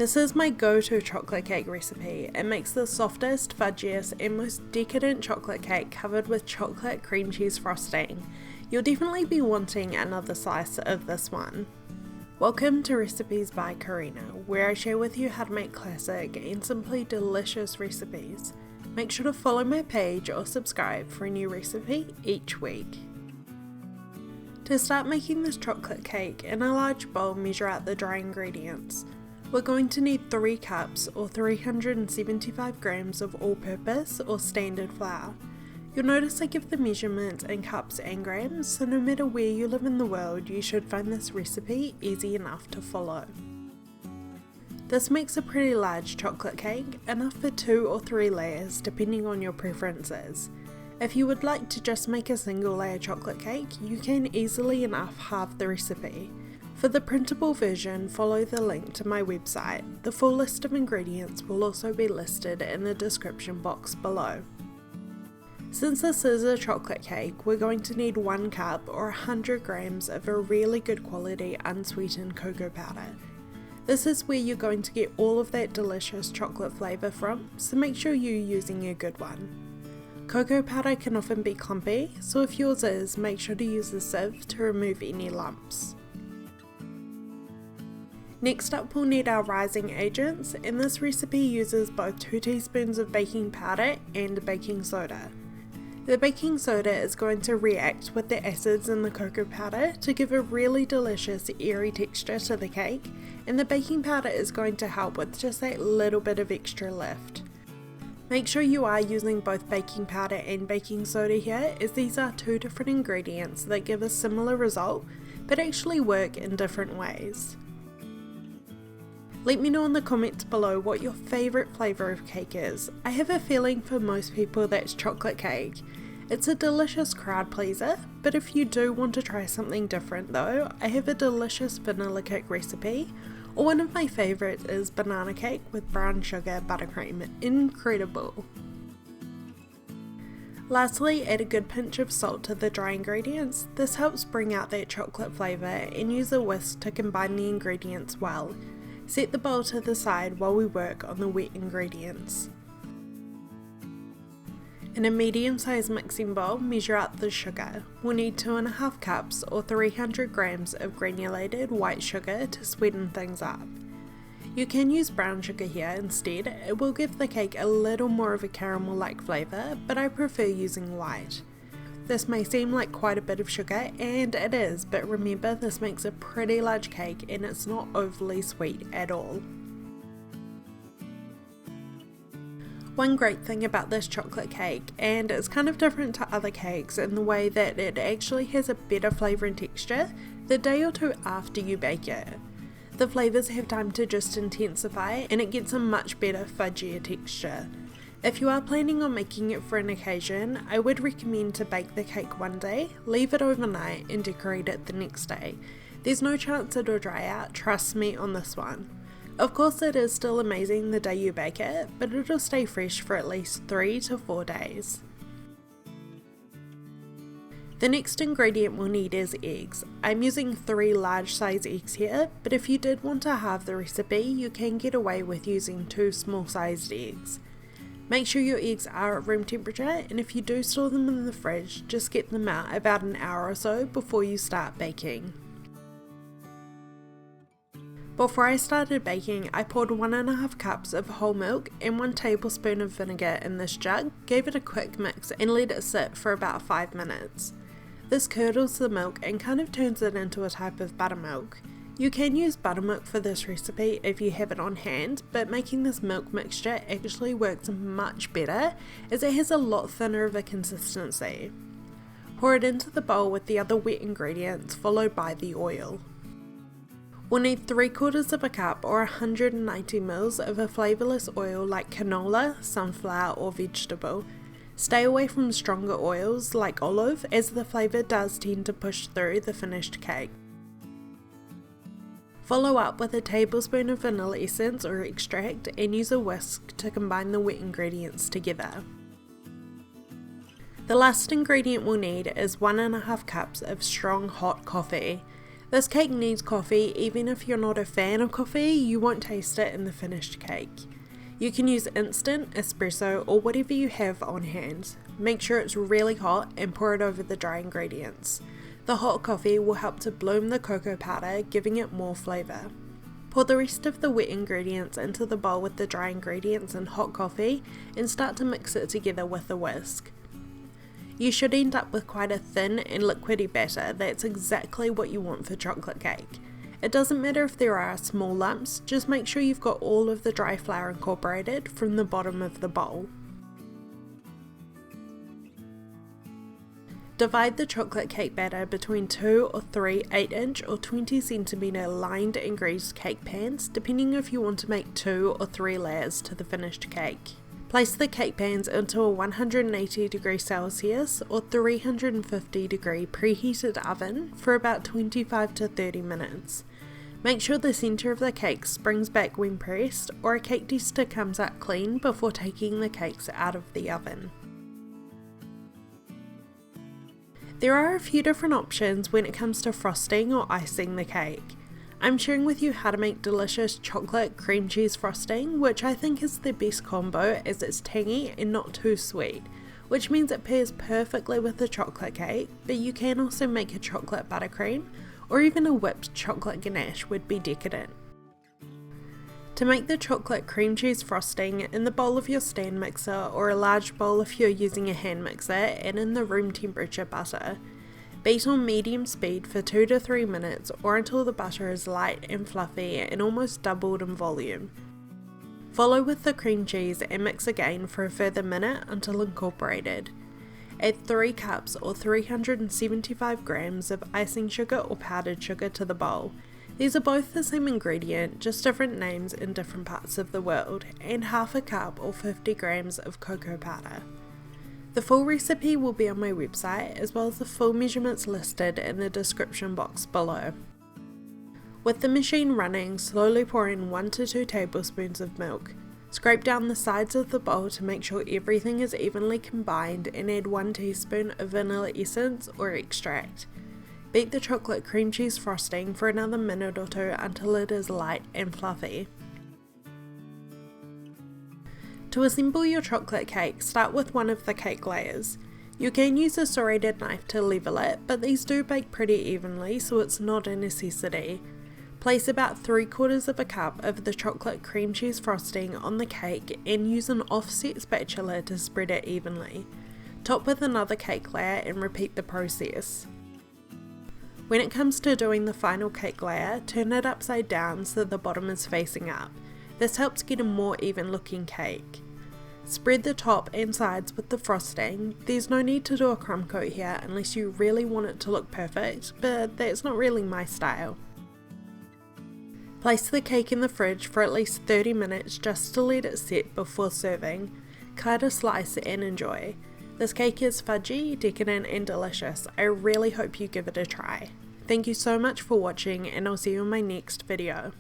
This is my go-to chocolate cake recipe. It makes the softest, fudgiest and most decadent chocolate cake covered with chocolate cream cheese frosting. You'll definitely be wanting another slice of this one. Welcome to Recipes by Karina, where I share with you how to make classic and simply delicious recipes. Make sure to follow my page or subscribe for a new recipe each week. To start making this chocolate cake, in a large bowl measure out the dry ingredients. We're going to need 3 cups or 375 grams of all-purpose or standard flour. You'll notice I give the measurements in cups and grams, so no matter where you live in the world, you should find this recipe easy enough to follow. This makes a pretty large chocolate cake, enough for 2 or 3 layers depending on your preferences. If you would like to just make a single layer chocolate cake, you can easily enough halve the recipe. For the printable version, follow the link to my website. The full list of ingredients will also be listed in the description box below. Since this is a chocolate cake, we're going to need 1 cup or 100 grams of a really good quality unsweetened cocoa powder. This is where you're going to get all of that delicious chocolate flavour from, so make sure you're using a good one. Cocoa powder can often be clumpy, so if yours is, make sure to use a sieve to remove any lumps. Next up, we'll need our rising agents, and this recipe uses both 2 teaspoons of baking powder and baking soda. The baking soda is going to react with the acids in the cocoa powder to give a really delicious airy texture to the cake, and the baking powder is going to help with just that little bit of extra lift. Make sure you are using both baking powder and baking soda here, as these are 2 different ingredients that give a similar result but actually work in different ways. Let me know in the comments below what your favourite flavour of cake is. I have a feeling for most people that's chocolate cake. It's a delicious crowd pleaser, but if you do want to try something different though, I have a delicious vanilla cake recipe, or one of my favourites is banana cake with brown sugar buttercream. Incredible! Lastly, add a good pinch of salt to the dry ingredients. This helps bring out that chocolate flavour, and use a whisk to combine the ingredients well. Set the bowl to the side while we work on the wet ingredients. In a medium-sized mixing bowl, measure out the sugar. We'll need 2.5 cups or 300 grams of granulated white sugar to sweeten things up. You can use brown sugar here instead. It will give the cake a little more of a caramel-like flavour, but I prefer using white. This may seem like quite a bit of sugar, and it is, but remember this makes a pretty large cake and it's not overly sweet at all. One great thing about this chocolate cake, and it's kind of different to other cakes in the way that it actually has a better flavour and texture the day or 2 after you bake it. The flavours have time to just intensify and it gets a much better fudgier texture. If you are planning on making it for an occasion, I would recommend to bake the cake one day, leave it overnight and decorate it the next day. There's no chance it'll dry out, trust me on this one. Of course it is still amazing the day you bake it, but it'll stay fresh for at least 3 to 4 days. The next ingredient we'll need is eggs. I'm using 3 large size eggs here, but if you did want to halve the recipe, you can get away with using 2 small sized eggs. Make sure your eggs are at room temperature, and if you do store them in the fridge, just get them out about an hour or so before you start baking. Before I started baking, I poured 1.5 cups of whole milk and 1 tablespoon of vinegar in this jug, gave it a quick mix and let it sit for about 5 minutes. This curdles the milk and kind of turns it into a type of buttermilk. You can use buttermilk for this recipe if you have it on hand, but making this milk mixture actually works much better as it has a lot thinner of a consistency. Pour it into the bowl with the other wet ingredients followed by the oil. We'll need 3/4 of a cup or 190 ml of a flavourless oil like canola, sunflower or vegetable. Stay away from stronger oils like olive as the flavour does tend to push through the finished cake. Follow up with a tablespoon of vanilla essence or extract and use a whisk to combine the wet ingredients together. The last ingredient we'll need is 1.5 cups of strong hot coffee. This cake needs coffee. Even if you're not a fan of coffee, you won't taste it in the finished cake. You can use instant, espresso, or whatever you have on hand. Make sure it's really hot and pour it over the dry ingredients. The hot coffee will help to bloom the cocoa powder, giving it more flavour. Pour the rest of the wet ingredients into the bowl with the dry ingredients and hot coffee and start to mix it together with a whisk. You should end up with quite a thin and liquidy batter. That's exactly what you want for chocolate cake. It doesn't matter if there are small lumps, just make sure you've got all of the dry flour incorporated from the bottom of the bowl. Divide the chocolate cake batter between 2 or 3 8-inch or 20cm lined and greased cake pans, depending if you want to make 2 or 3 layers to the finished cake. Place the cake pans into a 180°C or 350° preheated oven for about 25 to 30 minutes. Make sure the centre of the cake springs back when pressed, or a cake tester comes out clean before taking the cakes out of the oven. There are a few different options when it comes to frosting or icing the cake. I'm sharing with you how to make delicious chocolate cream cheese frosting, which I think is the best combo as it's tangy and not too sweet, which means it pairs perfectly with the chocolate cake, but you can also make a chocolate buttercream, or even a whipped chocolate ganache would be decadent. To make the chocolate cream cheese frosting, in the bowl of your stand mixer or a large bowl if you're using a hand mixer, and in the room temperature butter. Beat on medium speed for 2 to 3 minutes or until the butter is light and fluffy and almost doubled in volume. Follow with the cream cheese and mix again for a further minute until incorporated. Add 3 cups or 375 grams of icing sugar or powdered sugar to the bowl. These are both the same ingredient, just different names in different parts of the world, and half a cup or 50 grams of cocoa powder. The full recipe will be on my website, as well as the full measurements listed in the description box below. With the machine running, slowly pour in 1 to 2 tablespoons of milk. Scrape down the sides of the bowl to make sure everything is evenly combined and add 1 teaspoon of vanilla essence or extract. Beat the chocolate cream cheese frosting for another minute or 2 until it is light and fluffy. To assemble your chocolate cake, start with one of the cake layers. You can use a serrated knife to level it, but these do bake pretty evenly, so it's not a necessity. Place about 3/4 of a cup of the chocolate cream cheese frosting on the cake and use an offset spatula to spread it evenly. Top with another cake layer and repeat the process. When it comes to doing the final cake layer, turn it upside down so the bottom is facing up. This helps get a more even looking cake. Spread the top and sides with the frosting. There's no need to do a crumb coat here unless you really want it to look perfect, but that's not really my style. Place the cake in the fridge for at least 30 minutes just to let it set before serving. Cut a slice and enjoy. This cake is fudgy, decadent and delicious. I really hope you give it a try. Thank you so much for watching, and I'll see you in my next video.